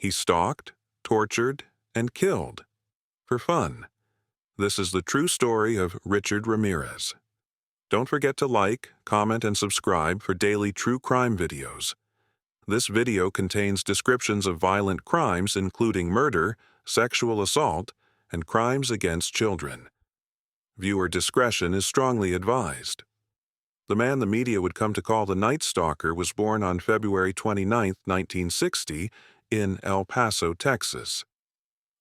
He stalked, tortured, and killed for fun. This is the true story of Richard Ramirez. Don't forget to like, comment, and subscribe for daily true crime videos. This video contains descriptions of violent crimes including murder, sexual assault, and crimes against children. Viewer discretion is strongly advised. The man the media would come to call the Night Stalker was born on February 29, 1960, in El Paso, Texas.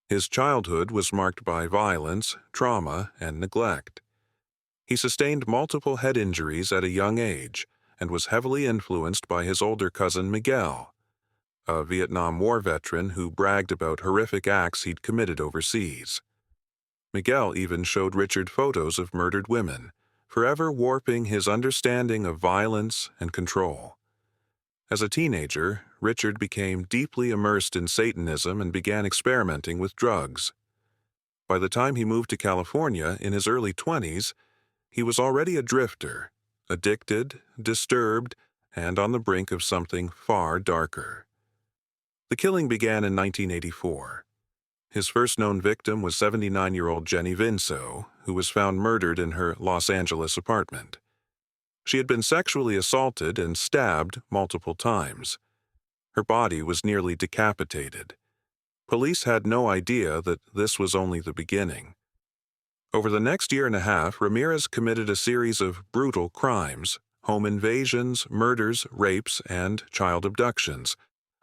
His childhood was marked by violence, trauma, and neglect. He sustained multiple head injuries at a young age and was heavily influenced by his older cousin Miguel, a Vietnam War veteran who bragged about horrific acts he'd committed overseas. Miguel even showed Richard photos of murdered women, forever warping his understanding of violence and control. As a teenager, Richard became deeply immersed in Satanism and began experimenting with drugs. By the time he moved to California in his early 20s, he was already a drifter, addicted, disturbed, and on the brink of something far darker. The killing began in 1984. His first known victim was 79-year-old Jenny Vinso, who was found murdered in her Los Angeles apartment. She had been sexually assaulted and stabbed multiple times. Her body was nearly decapitated. Police had no idea that this was only the beginning. Over the next year and a half, Ramirez committed a series of brutal crimes, home invasions, murders, rapes, and child abductions,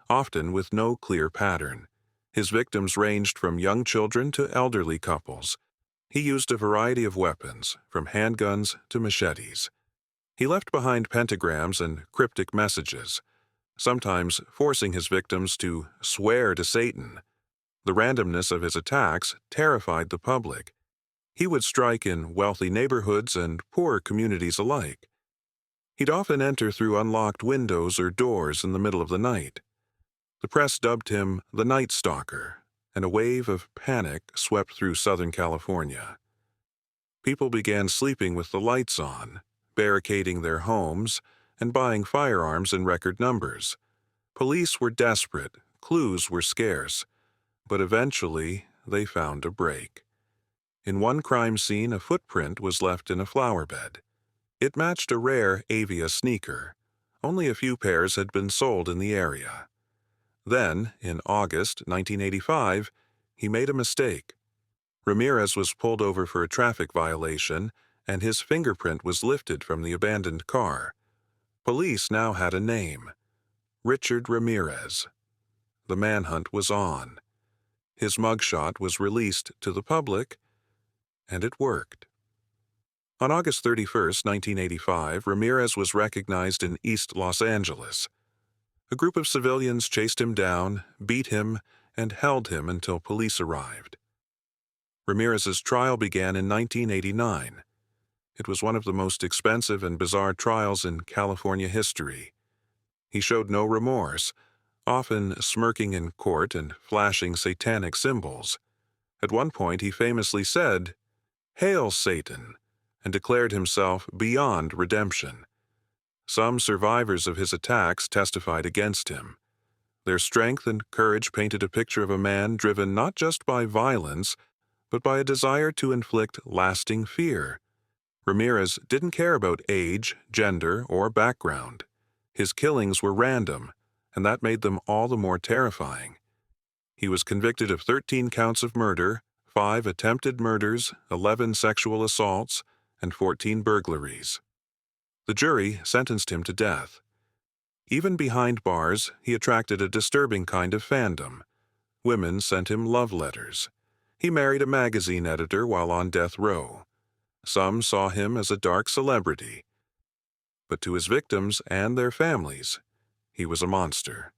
often with no clear pattern. His victims ranged from young children to elderly couples. He used a variety of weapons, from handguns to machetes. He left behind pentagrams and cryptic messages, sometimes forcing his victims to swear to Satan. The randomness of his attacks terrified the public. He would strike in wealthy neighborhoods and poor communities alike. He'd often enter through unlocked windows or doors in the middle of the night. The press dubbed him the Night Stalker, and a wave of panic swept through Southern California. People began sleeping with the lights on, barricading their homes, and buying firearms in record numbers. Police were desperate, clues were scarce, but eventually they found a break. In one crime scene, a footprint was left in a flower bed. It matched a rare Avia sneaker. Only a few pairs had been sold in the area. Then, in August 1985, he made a mistake. Ramirez was pulled over for a traffic violation, and his fingerprint was lifted from the abandoned car. Police now had a name: Richard Ramirez. The manhunt was on. His mugshot was released to the public, and it worked. On August 31, 1985, Ramirez was recognized in East Los Angeles. A group of civilians chased him down, beat him, and held him until police arrived. Ramirez's trial began in 1989. It was one of the most expensive and bizarre trials in California history. He showed no remorse, often smirking in court and flashing satanic symbols. At one point, he famously said, "Hail, Satan," and declared himself beyond redemption. Some survivors of his attacks testified against him. Their strength and courage painted a picture of a man driven not just by violence, but by a desire to inflict lasting fear. Ramirez didn't care about age, gender, or background. His killings were random, and that made them all the more terrifying. He was convicted of 13 counts of murder, 5 attempted murders, 11 sexual assaults, and 14 burglaries. The jury sentenced him to death. Even behind bars, he attracted a disturbing kind of fandom. Women sent him love letters. He married a magazine editor while on death row. Some saw him as a dark celebrity. But to his victims and their families, he was a monster.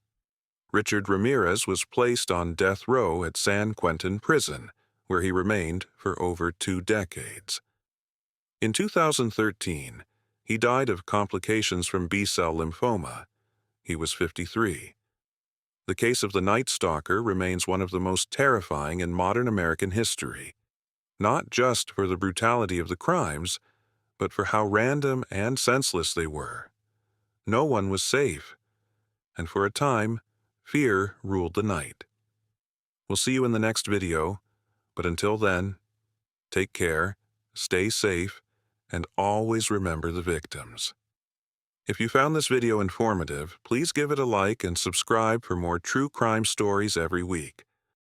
Richard Ramirez was placed on death row at San Quentin Prison, where he remained for over 2 decades. In 2013, he died of complications from B-cell lymphoma. He was 53. The case of the Night Stalker remains one of the most terrifying in modern American history, not just for the brutality of the crimes, but for how random and senseless they were. No one was safe, and for a time, fear ruled the night. We'll see you in the next video, but until then, take care, stay safe, and always remember the victims. If you found this video informative, please give it a like and subscribe for more true crime stories every week.